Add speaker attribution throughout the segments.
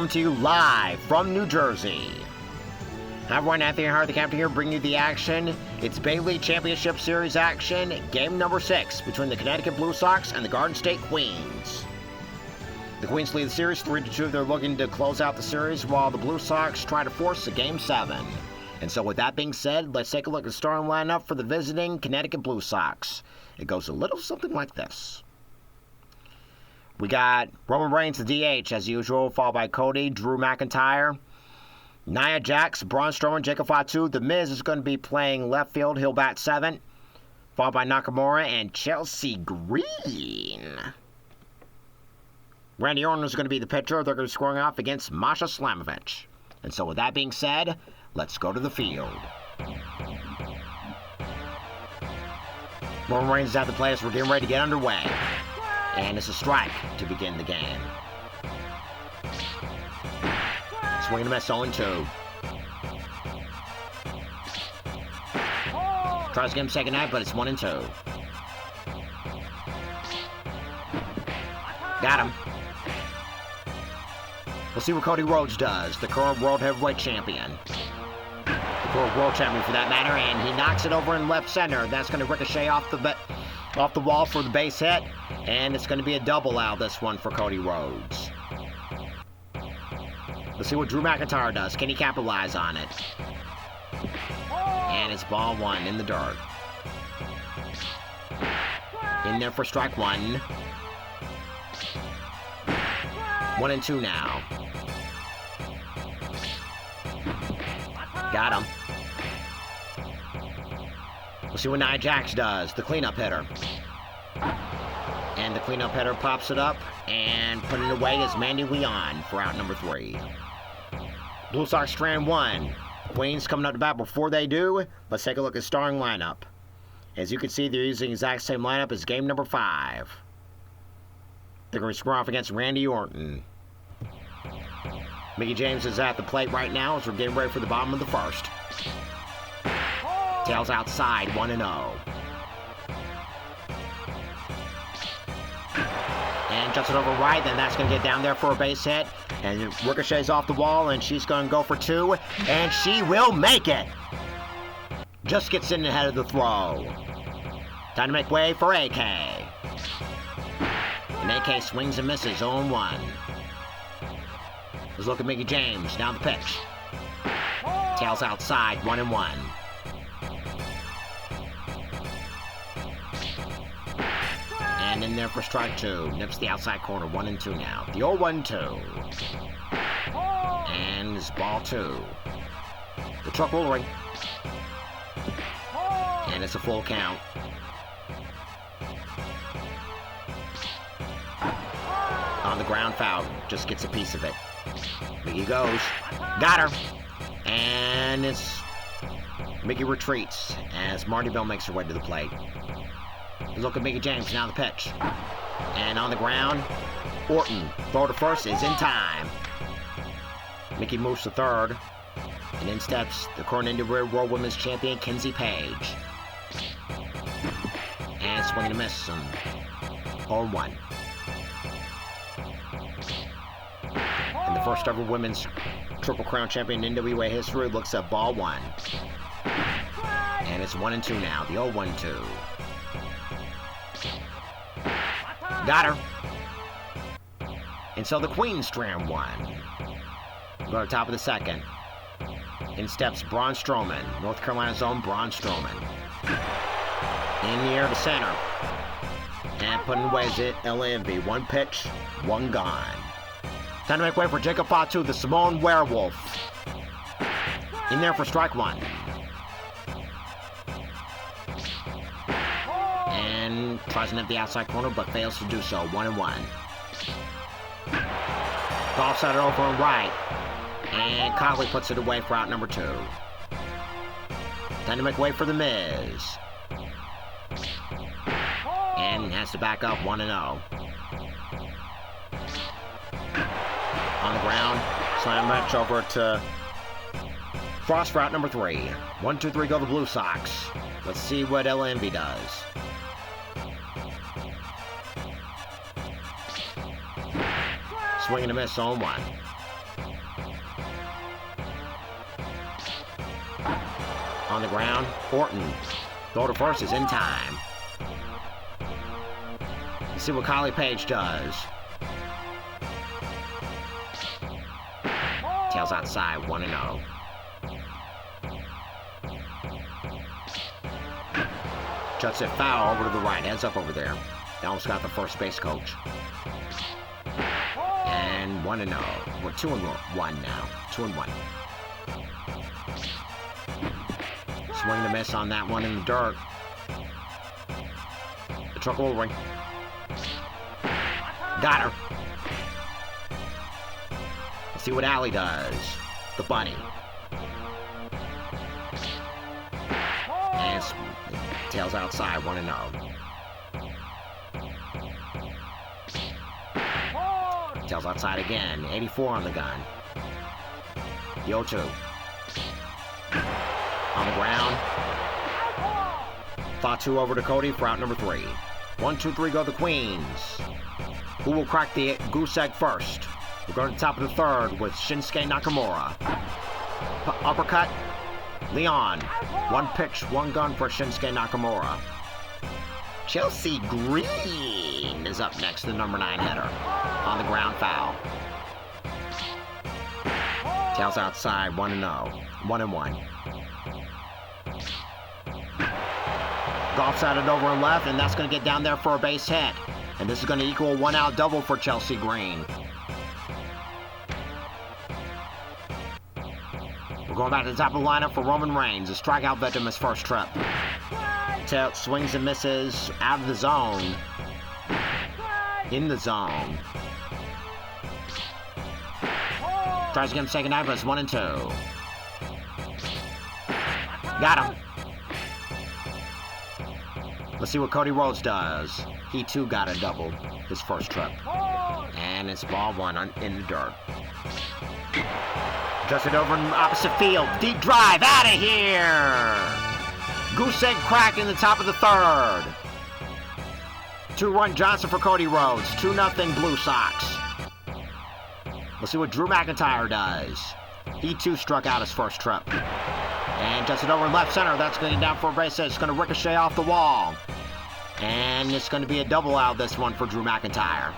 Speaker 1: Coming to you live from New Jersey. Hi everyone, Anthony Hart, the captain here, bringing you the action. It's Bay League Championship Series action, game number 6 between the Connecticut Blue Sox and the Garden State Queens. The Queens lead the series 3-2. They're looking to close out the series while the Blue Sox try to force a Game 7. And so with that being said, let's take a look at the starting lineup for the visiting Connecticut Blue Sox. It goes a little something like this. We got Roman Reigns, the DH, as usual, followed by Cody, Drew McIntyre, Nia Jax, Braun Strowman, Jacob Fatu. The Miz is going to be playing left field. He'll bat 7th, followed by Nakamura and Chelsea Green. Randy Orton is going to be the pitcher. They're going to be scoring off against Masha Slamovich. And so with that being said, let's go to the field. Roman Reigns is at the plate as we're getting ready to get underway. And it's a strike to begin the game. Swing and a miss, 0-2. Tries to get him second out, but it's 1-2. Got him. We'll see what Cody Rhodes does, the current World Heavyweight Champion. The current World Champion, for that matter, and he knocks it over in left center. That's going to ricochet off the wall for the base hit, and it's going to be a double out, this one, for Cody Rhodes. Let's see what Drew McIntyre does. Can he capitalize on it? And it's ball 1 in the dirt. In there for strike 1. 1-2 now. Got him. We'll see what Nia Jax does, the cleanup hitter. And the cleanup hitter pops it up and put it away as Mandy Leon for out number 3. Blue Sox strand 1. Queens coming up to bat. Before they do, let's take a look at the starting lineup. As you can see, they're using the exact same lineup as game number 5. They're going to square off against Randy Orton. Mickey James is at the plate right now as we're getting ready for the bottom of the first. Tails outside, 1-0. And jumps it over right, then that's going to get down there for a base hit. And ricochets off the wall, and she's going to go for 2. And she will make it! Just gets in ahead of the throw. Time to make way for AK. And AK swings and misses, 0-1. Let's look at Mickey James, down the pitch. Tails outside, 1-1. And in there for strike 2. Nips the outside corner, 1-2 now. The 0-1-2. And it's ball 2. The truck will ring. And it's a full count. On the ground foul, just gets a piece of it. Mickey goes. Got her. And it's Mickey retreats as Marty Bell makes her way to the plate. Look at Mickey James, now the pitch. And on the ground, Orton, throw to first, is in time. Mickey moves to third. And in steps the current Indoor World Women's Champion, Kenzie Page. And swing and a miss, 0-1. And the first ever Women's Triple Crown Champion in NWA history looks at ball 1. And it's 1-2 now, the 0-1-2. Got her. And so the Queens strand 1. Go to the top of the second. In steps Braun Strowman, North Carolina's own Braun Strowman. In the air to center. And putting away is it, LAMV. 1 pitch, 1 gone. Time to make way for Jacob Fatu, the Samoan Werewolf. In there for strike 1. And tries to nip the outside corner, but fails to do so. 1-1. Golf side over and right. And Conley puts it away for out number 2. Time to make way for the Miz. And has to back up, 1-0. On the ground, slam match over to Frost for out number 3. 1-2-3 go the Blue Sox. Let's see what LMV does. Swing and a miss, 0-1. On the ground, Horton. Throw to first is in time. Let's see what Kylie Page does. Tails outside, 1-0. Juts it foul over to the right, heads up over there. They almost got the first base coach. And 1-0. We're 2-1 now. 2-1. Swing and a miss on that one in the dirt. The truck will ring. Got her. Let's see what Allie does. The bunny. And tails outside, 1-0. Tails outside again. 84 on the gun. The 0-2. On the ground. Fatu over to Cody for out number 3. 1, 2, 3 go the Queens. Who will crack the goose egg first? We're going to the top of the third with Shinsuke Nakamura. Uppercut. Leon. 1 pitch, 1 gun for Shinsuke Nakamura. Chelsea Green is up next, the number 9 hitter. On the ground, foul. Tails outside, 1-0. 1-1. Golf sided over and left, and that's going to get down there for a base hit. And this is going to equal a 1-out double for Chelsea Green. We're going back to the top of the lineup for Roman Reigns, a strikeout victim his first trip. Tail swings and misses out of the zone. In the zone. Tries to get him second out, but it's 1-2. Got him. Let's see what Cody Rhodes does. He too got a double his first trip. And it's ball 1 in the dirt. Just it over in opposite field. Deep drive out of here. Goose egg crack in the top of the third. 2-run Johnson for Cody Rhodes. 2-0 Blue Sox. Let's see what Drew McIntyre does. He too struck out his first trip. And just it over in left center. That's going to get down for a base hit. It's going to ricochet off the wall. And it's going to be a double out this one for Drew McIntyre.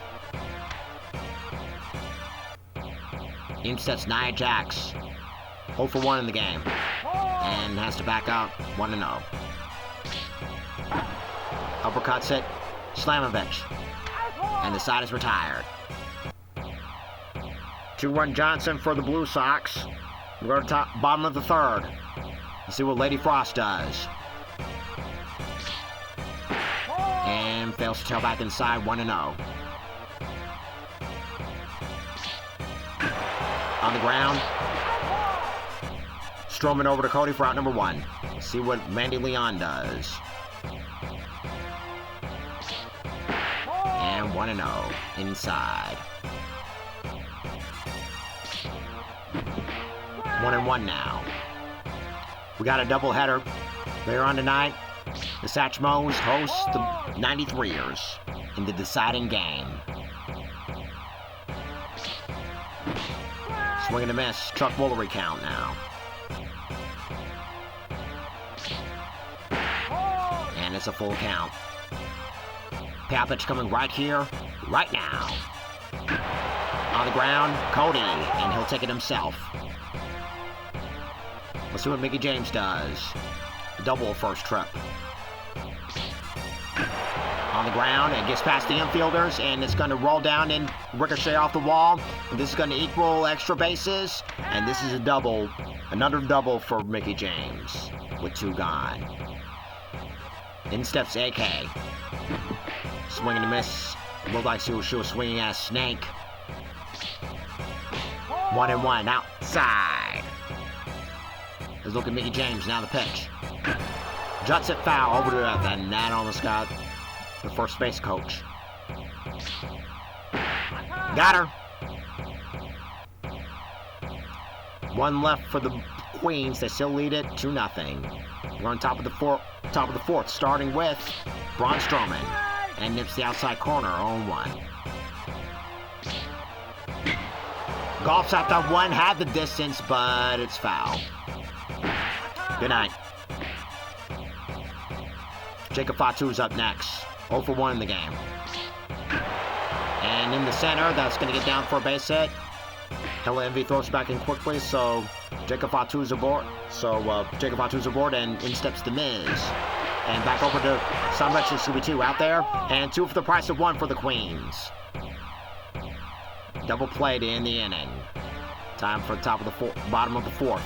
Speaker 1: In steps Nia Jax. 0 for 1 in the game. And has to back out 1-0. Uppercuts it. Slamovich. And the side is retired. 2-run Johnson for the Blue Sox. We go to bottom of the third. Let's see what Lady Frost does. And fails to tail back inside, 1-0. On the ground. Strowman over to Cody for out number 1. Let's see what Mandy Leon does. And 1-0 inside. 1-1 now. We got a doubleheader later on tonight. The Satchmos host the 93ers in the deciding game. Swing and a miss. Chuck Woolery count now. And it's a full count. Payout pitch coming right here, right now. On the ground, Cody, and he'll take it himself. Let's see what Mickey James does. Double first trip. On the ground, and gets past the infielders, and it's going to roll down and ricochet off the wall. And this is going to equal extra bases, and this is a double, another double for Mickey James, with 2 gone. In steps AK. Swing and a miss. Looked like she was swinging at a snake. 1-1 outside. Let's look at Mickey James, now the pitch. Juts it foul over to the left, and that almost got the first base coach. Got her. 1 left for the Queens. They still lead it 2-0. We're on top of the fourth, starting with Braun Strowman. And nips the outside corner, 0-1. Golf's out that 1, had the distance, but it's foul. Good night. Jacob Fatu's up next. 0 for 1 in the game. And in the center, that's going to get down for a base hit. Hella Envy throws back in quickly, so Jacob Fatu's aboard. Jacob Fatu's aboard, and in steps The Miz. And back over to Sunbetch and Scooby-2 out there. And 2 for the price of 1 for the Queens. Double play to end the inning. Time for the bottom of the 4th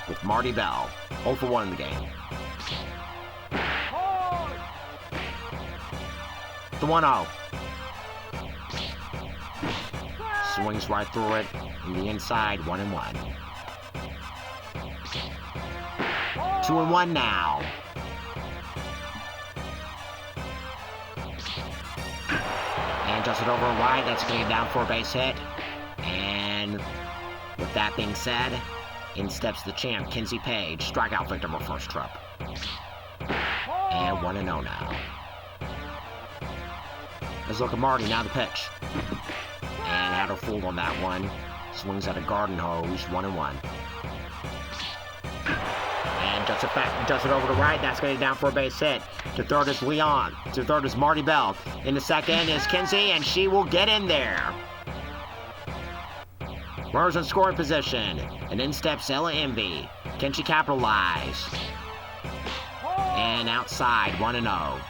Speaker 1: with Marty Bell. 0 for 1 in the game. The 1-0. Swings right through it in the inside. 1-1. 2-1 now. And just it over right. That's going to get down for a base hit. And with that being said, in steps the champ, Kinsey Page. Strikeout victim of first trip. And 1-0 now. Let's look at Marty, now the pitch. And had her fooled on that one. Swings at a garden hose, 1-1. And just it over to right, that's going to get down for a base hit. To third is Leon. To third is Marty Bell. In the second is Kinsey, and she will get in there. Runners in scoring position. And in steps Ella Envy. Can she capitalize? And outside, 1-0.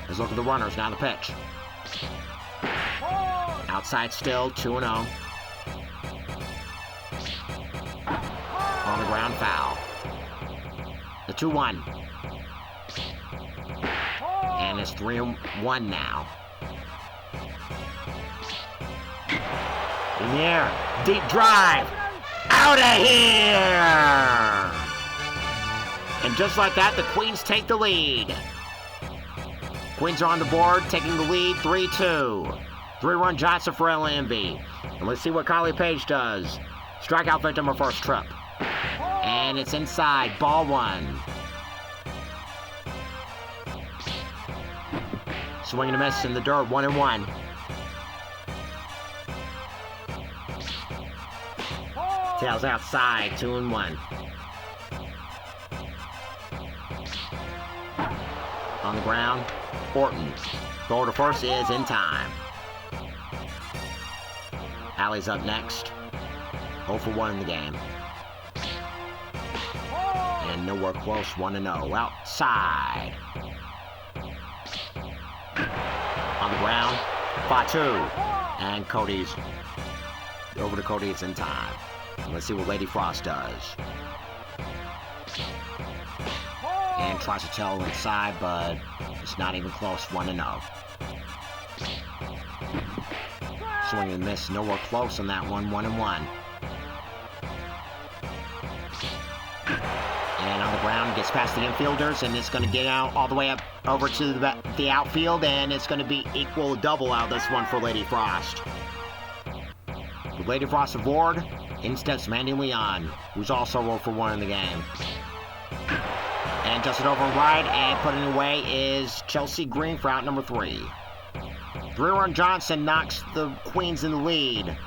Speaker 1: Let's look at the runners, now the pitch. Outside still, 2-0. On the ground, foul. The 2-1. And it's 3-1 now. In the air, deep drive. Out of here! And just like that, the Queens take the lead. Queens are on the board, taking the lead, 3-2. 3-run Johnson for Ella Envy. And let's see what Kylie Page does. Strikeout victim of first trip. And it's inside, ball 1. Swing and a miss in the dirt, 1-1. Tails outside, 2-1. On the ground, Orton. Throw to first is in time. Allie's up next. 0 for 1 in the game. And nowhere close, 1-0. Outside. On the ground, Fatu. And Cody's over to Cody, it's in time. Let's see what Lady Frost does. And tries to tell inside, but it's not even close, 1-0. Swing and miss, nowhere close on that one, 1-1. And on the ground, gets past the infielders, and it's going to get out all the way up over to the outfield, and it's going to be equal double out this one for Lady Frost. With Lady Frost aboard, in steps Mandy Leon, who's also 0 for 1 in the game. And just it over right, and putting it away is Chelsea Green for out number 3. 3-run Johnson knocks the Queens in the lead.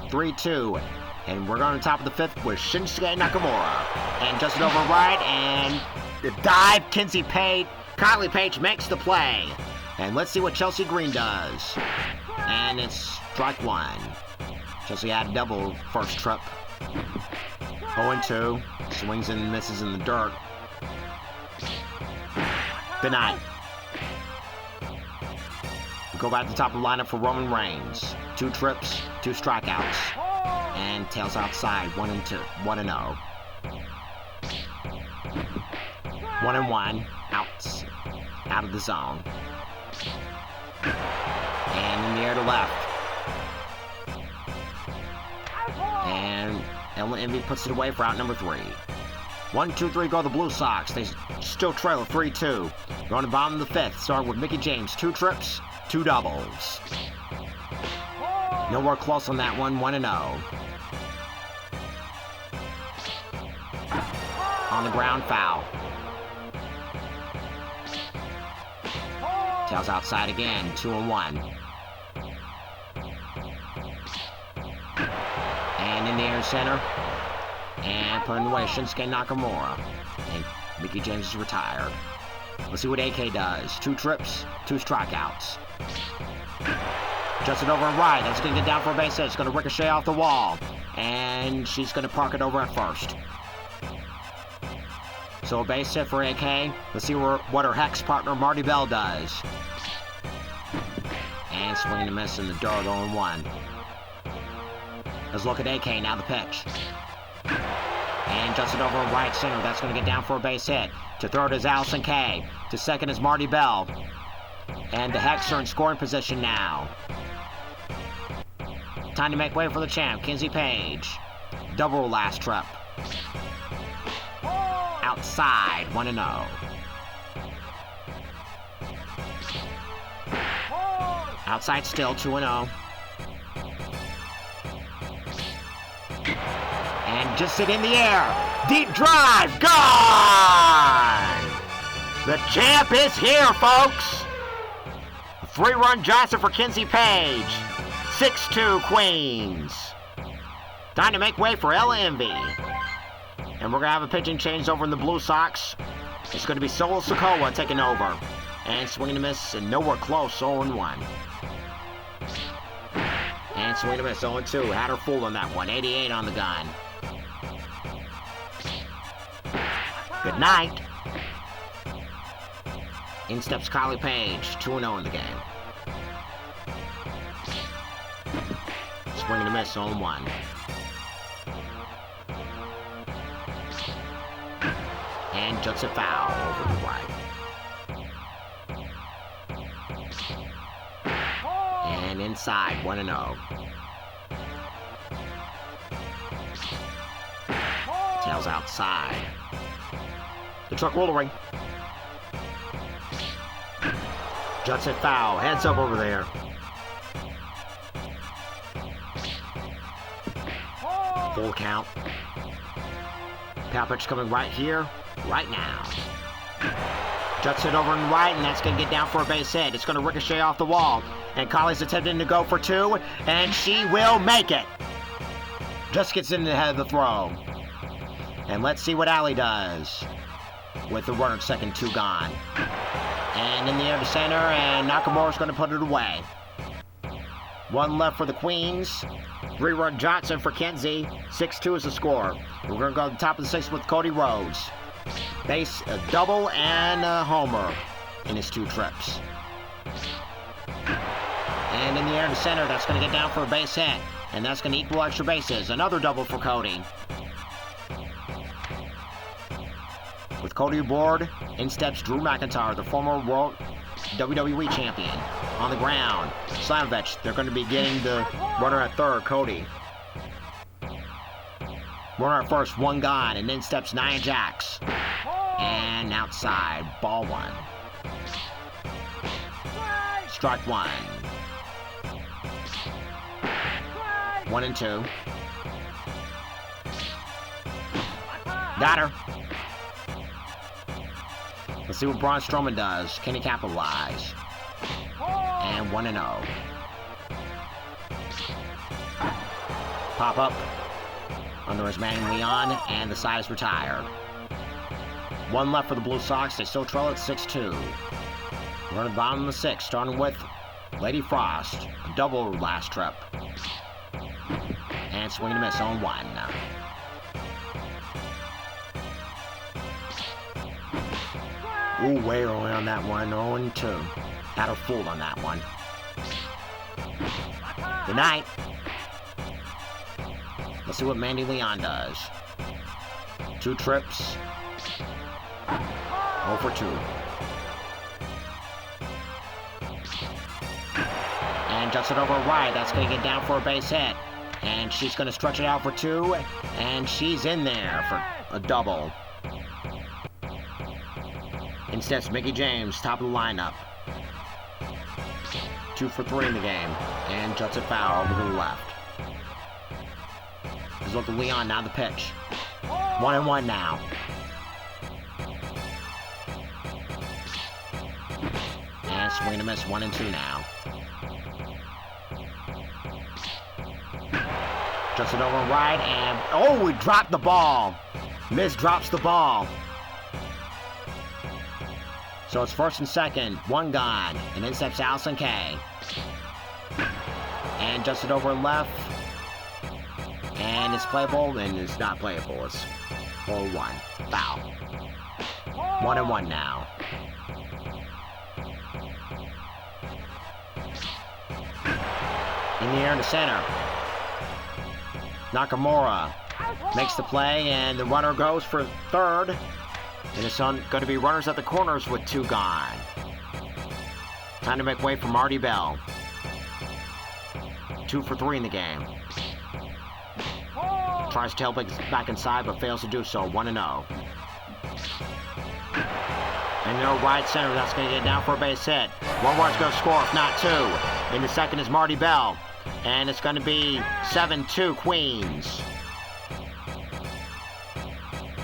Speaker 1: 3-2. And we're going to top of the 5th with Shinsuke Nakamura. And just it over right, and the dive, Kinsey Page. Kylie Page makes the play. And let's see what Chelsea Green does. And it's strike 1. Chelsea had a double first trip. 0-2. Swings and misses in the dirt. Good night. We go back to the top of the lineup for Roman Reigns. 2 trips, 2 strikeouts. And tails outside, 1-2, 1-0. 1-1, out of the zone. And in the air to left. And Ella Envy puts it away for out number 3. 1-2-3 go the Blue Sox. They still trail 3-2. Going to bottom of the 5th, starting with Mickey James. 2 trips, 2 doubles. Nowhere close on that one, 1-0. On the ground, foul. Tails outside again, 2-1. And in the air center. And putting away Shinsuke Nakamura. And Mickey James is retired. Let's see what AK does. 2 trips, 2 strikeouts. Just it over and right. That's going to get down for a base hit. It's going to ricochet off the wall. And she's going to park it over at first. So a base hit for AK. Let's see what her Hex partner Marty Bell does. And swing and a miss in the dirt, 0-1. Let's look at AK, now the pitch. And just it over in right center. That's going to get down for a base hit. To third is Allison Kay. To second is Marty Bell. And the Hex are in scoring position now. Time to make way for the champ, Kinsey Page. Double last trip. Outside, 1-0. Outside still, 2-0. And just it in the air. Deep drive, gone! The champ is here, folks! A 3-run Johnson for Kinsey Page. 6-2 Queens. Time to make way for Ella Envy. And we're going to have a pitching change over in the Blue Sox. It's going to be Solo Sokoa taking over. And swing and a miss, and nowhere close, 0-1. And swing and a miss, 0-2. Had her fooled on that one, 88 on the gun. Good night. In steps Kylie Page, 2-0 in the game. Swing and a miss, 0-1. And just a foul over the right. And inside, 1-0. Tails outside. The truck rollering. Judson foul. Heads up over there. Full count. Power pitch coming right here, right now. Judson over and right, and that's going to get down for a base hit. It's going to ricochet off the wall. And Colley's attempting to go for 2, and she will make it. Just gets in the head of the throw. And let's see what Allie does. With the runner at second, 2 gone. And in the air to center, and Nakamura's going to put it away. 1 left for the Queens. 3-run Johnson for Kinsey. 6-2 is the score. We're going to go to the top of the 6th with Cody Rhodes. Base, a double, and a homer in his 2 trips. And in the air to center, that's going to get down for a base hit. And that's going to equal extra bases. Another double for Cody. With Cody aboard, in steps Drew McIntyre, the former World WWE Champion. On the ground, Slamovich, they're going to be getting the runner at third, Cody. Runner at first, 1 gone, and then steps Nia Jax. And outside, ball 1. Strike 1. 1-2. Got her. Let's see what Braun Strowman does. Can he capitalize? And 1-0. Pop up. Under his Manning Leon, and the side is retired. 1 left for the Blue Sox. They still trail at 6-2. We're at the bottom of the 6th, starting with Lady Frost. A double last trip. And swing and a miss, 0-1. Ooh, way early on that one, 0-2. Had her fooled on that one. Good night. Let's see what Mandy Leon does. 2 trips. 0 for 2. And just it over right. That's going to get down for a base hit. And she's going to stretch it out for 2. And she's in there for a double. Instead, Mickey James, top of the lineup. 2 for 3 in the game. And just a foul over to the left. Let's look at Leon, now the pitch. 1-1 now. And swing and a miss, 1-2 now. Just it over right, and oh, we dropped the ball. Miz drops the ball. So it's first and second, one gone, and in steps Allison Kay. And just it over left. And it's playable, and it's not playable. It's 0-1. Foul. 1-1 now. In the air in the center. Nakamura makes the play, and the runner goes for third. And it's going to be runners at the corners with 2 gone. Time to make way for Marty Bell. 2 for 3 in the game. Tries to tail back inside, but fails to do so. 1-0. And no right center, that's going to get down for a base hit. One run's going to score, if not 2. In the second is Marty Bell. And it's going to be 7-2 Queens.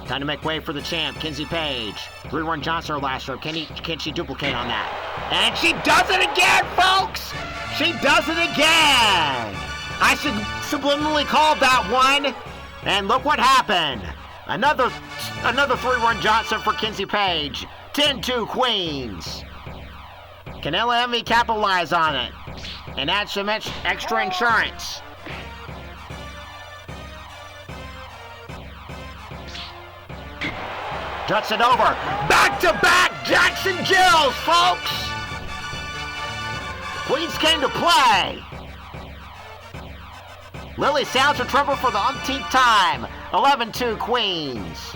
Speaker 1: Time to make way for the champ, Kinsey Page. 3-run Johnson last serve. Can she duplicate on that? And she does it again, folks! She does it again! I subliminally called that one. And look what happened. Another 3-run Johnson for Kinsey Page. 10-2 Queens. Can LME capitalize on it and add some extra insurance? Juts it over. Back-to-back Jackson Jills, folks. Queens came to play. Lily sounds her trumpet for the umpteenth time. 11-2 Queens.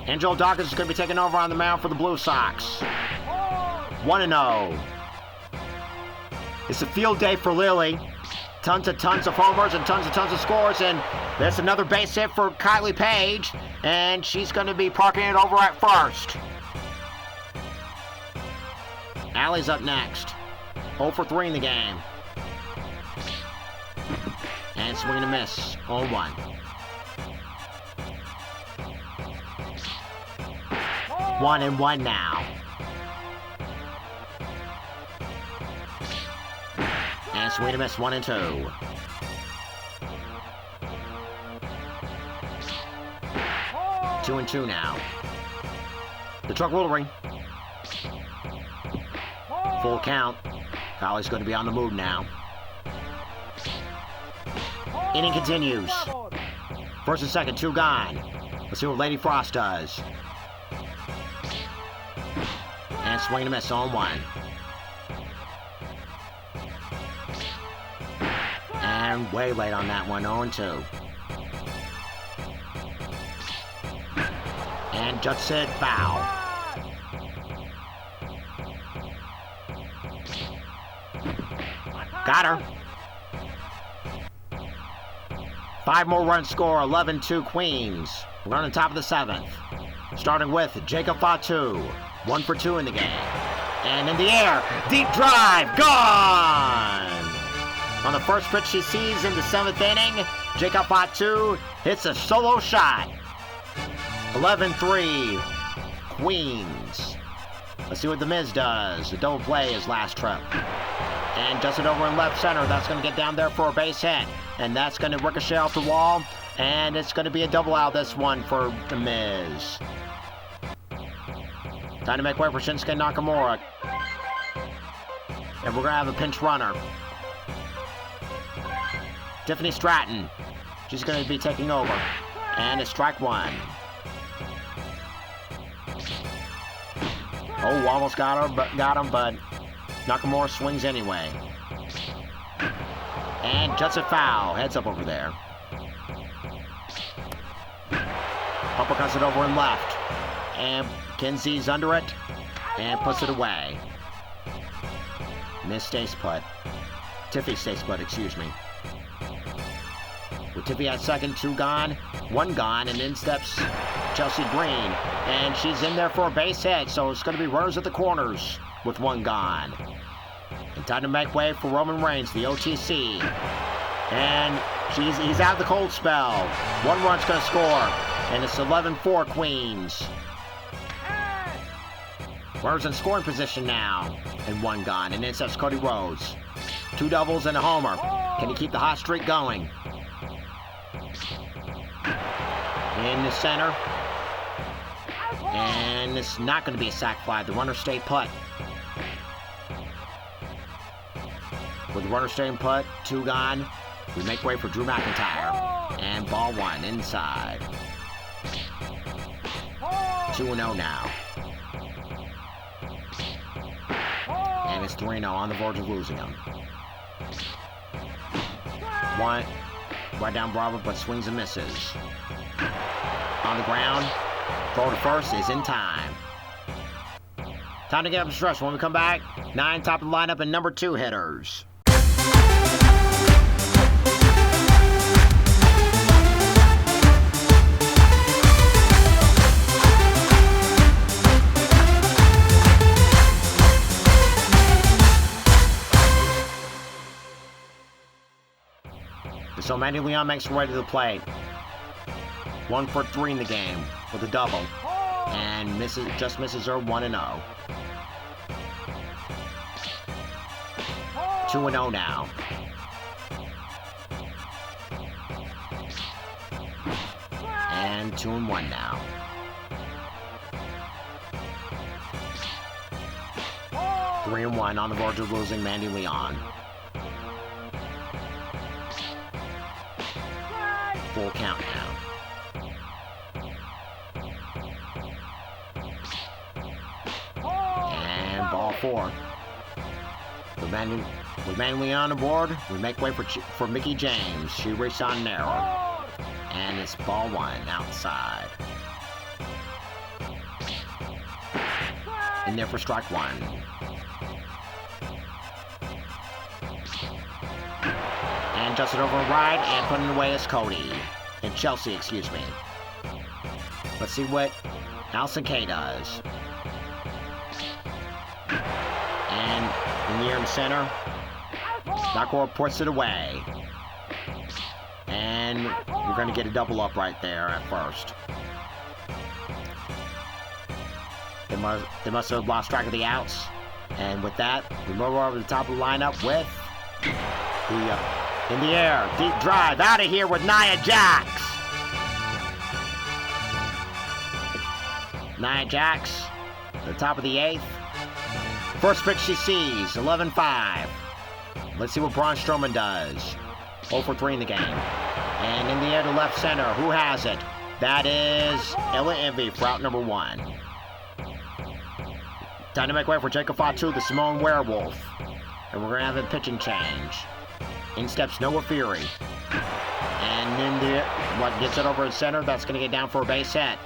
Speaker 1: Angelo Dawkins is going to be taking over on the mound for the Blue Sox. 1-0. It's a field day for Lily. Tons of homers and tons of scores. And that's another base hit for Kylie Page. And she's going to be parking it over at first. Allie's up next. 0 for 3 in the game. And swing and a miss. 0-1. 1-1 now. And swing and a miss. 1-2. 2-2 now. The truck will ring. Full count. Kylie's going to be on the move now. Inning continues. First and second, 2 gone. Let's see what Lady Frost does. And swing and a miss, 0-1. And way late on that one, 0-2. And just said foul. Got her. 5 more runs score, 11-2 Queens. We're on the top of the 7th. Starting with Jacob Fatu. 1 for 2 in the game. And in the air, deep drive, gone! On the first pitch she sees in the 7th inning, Jacob Fatu hits a solo shot. 11-3 Queens. Let's see what the Miz does. The double play his last trip. And just it over in left center. That's going to get down there for a base hit. And that's going to ricochet off the wall. And it's going to be a double out this one for the Miz. Time to make way for Shinsuke Nakamura. And we're going to have a pinch runner. Tiffany Stratton. She's going to be taking over. And it's strike 1. Oh, almost got him, but Nakamura swings anyway. And juts it foul. Heads up over there. Uppercuts it over in left. And Kinsey's under it. And puts it away. Miss stays put. Tiffy stays put, excuse me. With Tiffy at second, 2 gone, 1 gone, and in steps Chelsea Green. And she's in there for a base hit, so it's going to be runners at the corners with 1 gone. And time to make way for Roman Reigns, the OTC. And he's out of the cold spell. 1 run's going to score, and it's 11-4 Queens. Runners in scoring position now, and 1 gone, and in steps Cody Rhodes. 2 doubles and a homer. Can he keep the hot streak going? In the center. And it's not going to be a sac fly. The runner stayed put. With the runner staying put, 2 gone, we make way for Drew McIntyre. And ball 1 inside. 2-0 now. And it's 3-0 on the verge of losing him. 1, right down Bravo, but swings and misses. On the ground, throw to first is in time. Time to get up and stretch. When we come back, 9 top of the lineup and number 2 hitters. So Mandy Leon makes her way to the plate. 1 for 3 in the game with a double. And just misses her 1-0. 2-0 now. And 2-1 now. 3-1 on the verge of losing Mandy Leon. Full count now. And ball 4. With Mandy Leon aboard, we make way for Mickey James. She races on narrow. And it's ball 1 outside. In there for strike 1. And just it over right and putting it away is Cody. And Chelsea, excuse me. Let's see what Allison Kay does. And in the air in center, Nakor puts it away. And we're going to get a double up right there at first. They must have lost track of the outs. And with that, we move over to the top of the lineup with the... in the air, deep drive, out of here with Nia Jax. Nia Jax, the top of the 8th. First pitch she sees, 11-5. Let's see what Braun Strowman does. 0 for 3 in the game. And in the air to left center, who has it? That is Ella Envy for out number 1. Time to make way for Jacob Fatu, the Samoan Werewolf. And we're going to have a pitching change. In steps Noah Fury. And in what gets it over at center, that's going to get down for a base hit.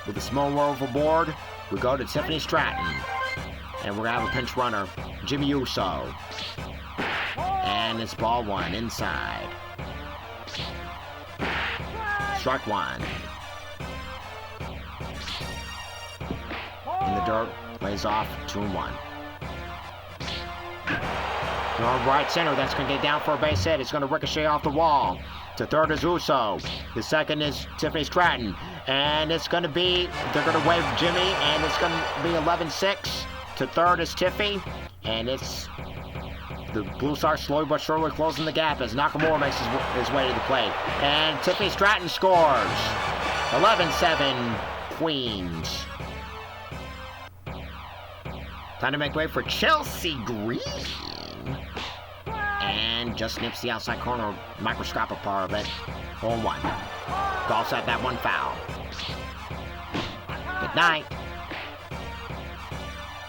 Speaker 1: With the Samoan Werewolf aboard, we go to Tiffany Stratton. And we're going to have a pinch runner, Jimmy Uso. And it's ball 1 inside. Strike 1. In the dirt, lays off 2-1. On right center, that's going to get down for a base hit. It's going to ricochet off the wall. To third is Uso. The second is Tiffany Stratton. And it's going to be, they're going to wave Jimmy, and it's going to be 11-6. To third is Tiffy. And it's the Blue Sox slowly but surely closing the gap as Nakamura makes his way to the plate. And Tiffany Stratton scores. 11-7 Queens. Time to make way for Chelsea Green. And just nips the outside corner, microscopic part of it. 0-1. Golfs at that one foul. Good night.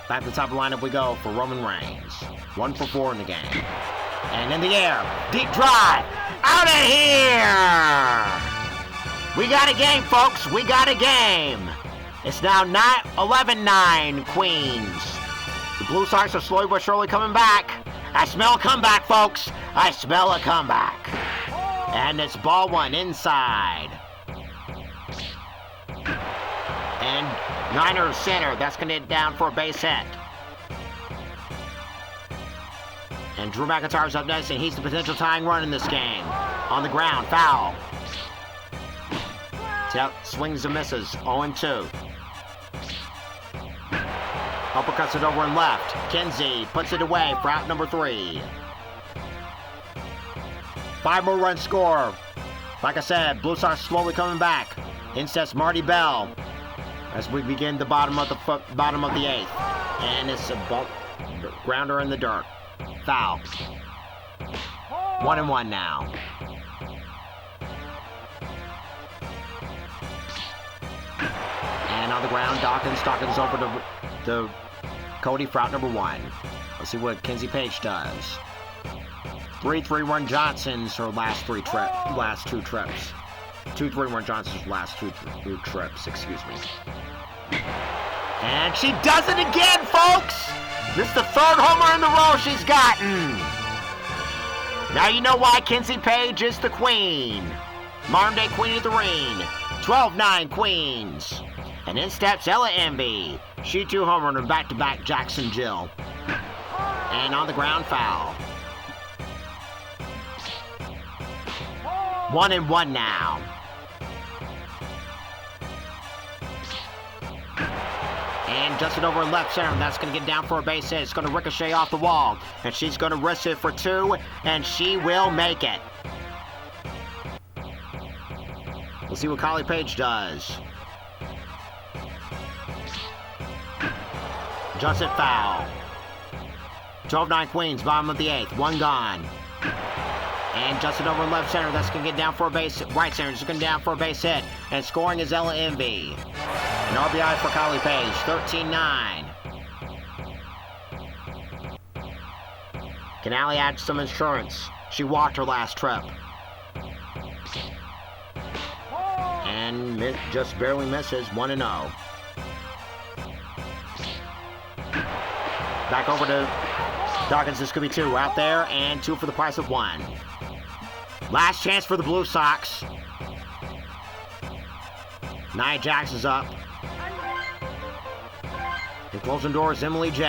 Speaker 1: Back to the top of the lineup we go for Roman Reigns. 1 for 4 in the game. And in the air, deep drive. Out of here! We got a game, folks. We got a game. It's now 11-9 Queens. The Blue Sox are slowly but surely coming back. I smell a comeback, folks. I smell a comeback. And it's ball 1 inside. And Niners center. That's going to get down for a base hit. And Drew McIntyre's up next, and he's the potential tying run in this game. On the ground, foul. Yep, swings and misses. 0-2. Uppercuts it over and left. Kinsey puts it away for out number 3. 5 more runs score. Like I said, Blue Sox slowly coming back. In steps Marty Bell. as we begin the bottom of the 8th. And it's a grounder in the dirt. Foul. 1-1 now. And on the ground, Dawkins over to Cody for out number 1. Let's see what Kenzie Page does. 3-3-1 Johnson's her last two trips. 2-3-1 Johnson's last two trips, excuse me. And she does it again, folks! This is the 3rd homer in the row she's gotten. Now you know why Kenzie Page is the queen. Modern day queen of the ring. 12-9 Queens. And in steps Ella Envy. She too homered in back-to-back Jackson Jill. And on the ground, foul. 1-1 now. And Justin over in left center. That's going to get down for a base hit. It's going to ricochet off the wall. And she's going to risk it for 2. And she will make it. We'll see what Collie Page does. Justin foul. 12-9 Queens, bottom of the 8th. 1 gone. And Justin over in left center. That's going to get down for a base hit. Right center. Just going down for a base hit. And scoring is Ella Envy. An RBI for Collie Page. 13-9. Canale adds some insurance. She walked her last trip. And just barely misses. 1-0. Back over to Dawkins. This could be 2 out there. And 2 for the price of 1. Last chance for the Blue Sox. Nia Jax is up. And closing doors, Emily J.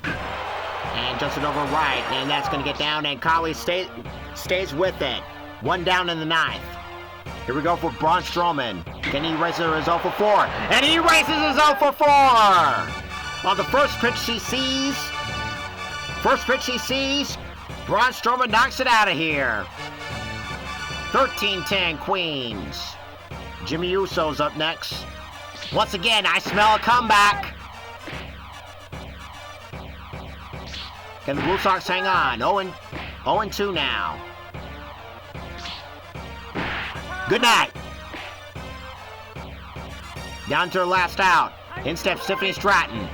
Speaker 1: And Justin over right. And that's going to get down. And Collie stays with it. 1 down in the 9th. Here we go for Braun Strowman. Can he raise his 0 for 4? And he raises his 0 for 4! On the first pitch she sees, Braun Strowman knocks it out of here. 13-10 Queens. Jimmy Uso's up next. Once again, I smell a comeback. Can the Blue Sox hang on? 0-2 now. Good night. Down to her last out. In steps Tiffany Stratton.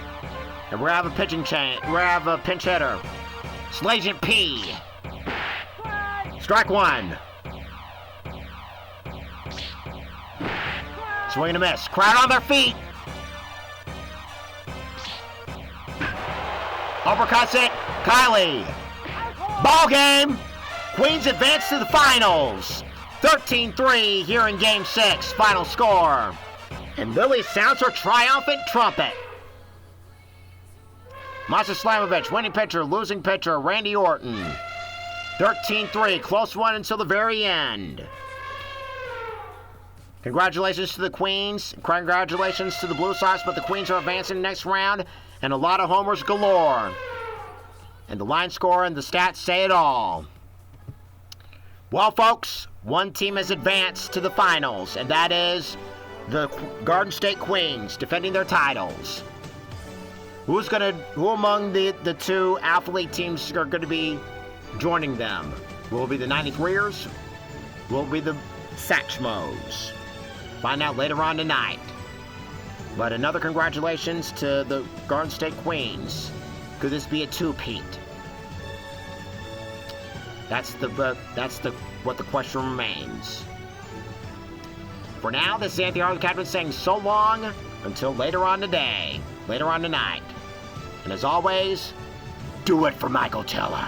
Speaker 1: And we have a pinch hitter. Slagent P. Strike 1. Swing and a miss. Crowd on their feet. Uppercuts it. Kylie. Ball game. Queens advance to the finals. 13-3 here in Game 6. Final score. And Lily sounds her triumphant trumpet. Masha Slamovich, winning pitcher, losing pitcher, Randy Orton. 13-3, close one until the very end. Congratulations to the Queens. Congratulations to the Blue Sox, but the Queens are advancing the next round, and a lot of homers galore. And the line score and the stats say it all. Well, folks, one team has advanced to the finals, and that is the Garden State Queens defending their titles. Who among the 2 Alpha League teams are going to be joining them? Will it be the 93ers? Will it be the Satchmos? Find out later on tonight. But another congratulations to the Garden State Queens. Could this be a 2-peat? That's what the question remains. For now, this is Anthony Harley Captain saying so long until later on today, later on tonight. And as always, do it for Michael Teller.